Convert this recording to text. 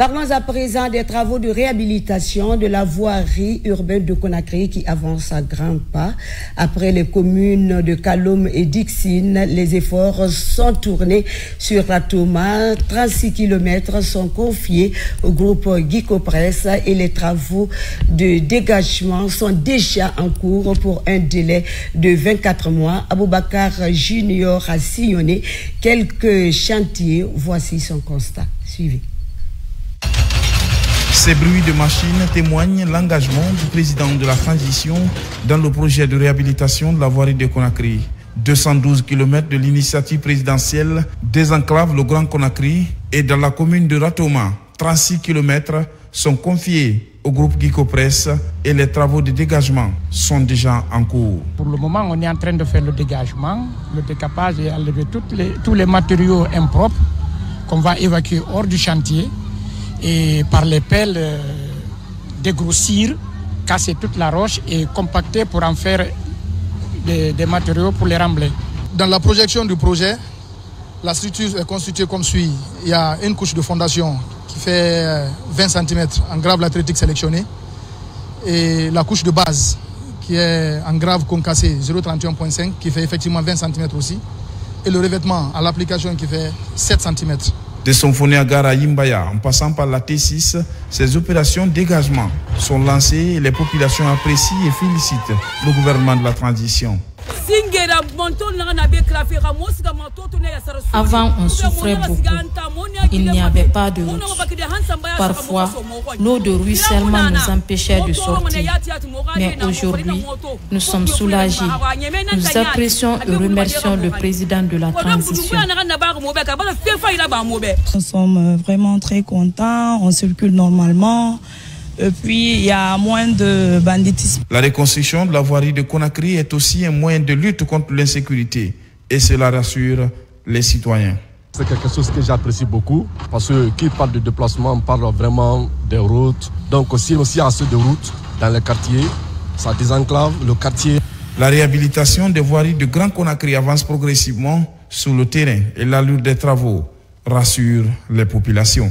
Parlons à présent des travaux de réhabilitation de la voirie urbaine de Conakry qui avance à grands pas. Après les communes de Kaloum et Dixine, les efforts sont tournés sur Ratoma. 36 km sont confiés au groupe Guicopress et les travaux de dégagement sont déjà en cours pour un délai de 24 mois. Aboubakar Junior a sillonné quelques chantiers. Voici son constat. Suivez. Ces bruits de machines témoignent l'engagement du président de la transition dans le projet de réhabilitation de la voirie de Conakry. 212 km de l'initiative présidentielle désenclave le Grand Conakry et dans la commune de Ratoma, 36 km sont confiés au groupe Guicopress et les travaux de dégagement sont déjà en cours. Pour le moment, on est en train de faire le dégagement, le décapage et enlever tous les matériaux impropres qu'on va évacuer hors du chantier. Et par les pelles, dégrossir, casser toute la roche et compacter pour en faire des matériaux pour les rembler. Dans la projection du projet, la structure est constituée comme suit. Il y a une couche de fondation qui fait 20 cm en grave latéritique sélectionné et la couche de base qui est en grave concassé 0,31.5 qui fait effectivement 20 cm aussi et le revêtement à l'application qui fait 7 cm. De Sonfoné à Gare à Yimbaya, en passant par la T6, ces opérations dégagement sont lancées et les populations apprécient et félicitent le gouvernement de la transition. Avant, on souffrait beaucoup. Il n'y avait pas de route. Parfois, l'eau de ruissellement nous empêchait de sortir. Mais aujourd'hui, nous sommes soulagés. Nous apprécions et remercions le président de la transition. Nous sommes vraiment très contents. On circule normalement. Et puis, il y a moins de banditisme. La reconstruction de la voirie de Conakry est aussi un moyen de lutte contre l'insécurité. Et cela rassure les citoyens. C'est quelque chose que j'apprécie beaucoup parce que qui parle de déplacement parle vraiment des routes. Donc aussi assez de routes dans les quartiers, ça désenclave le quartier. La réhabilitation des voiries de Grand Conakry avance progressivement sur le terrain et l'allure des travaux rassure les populations.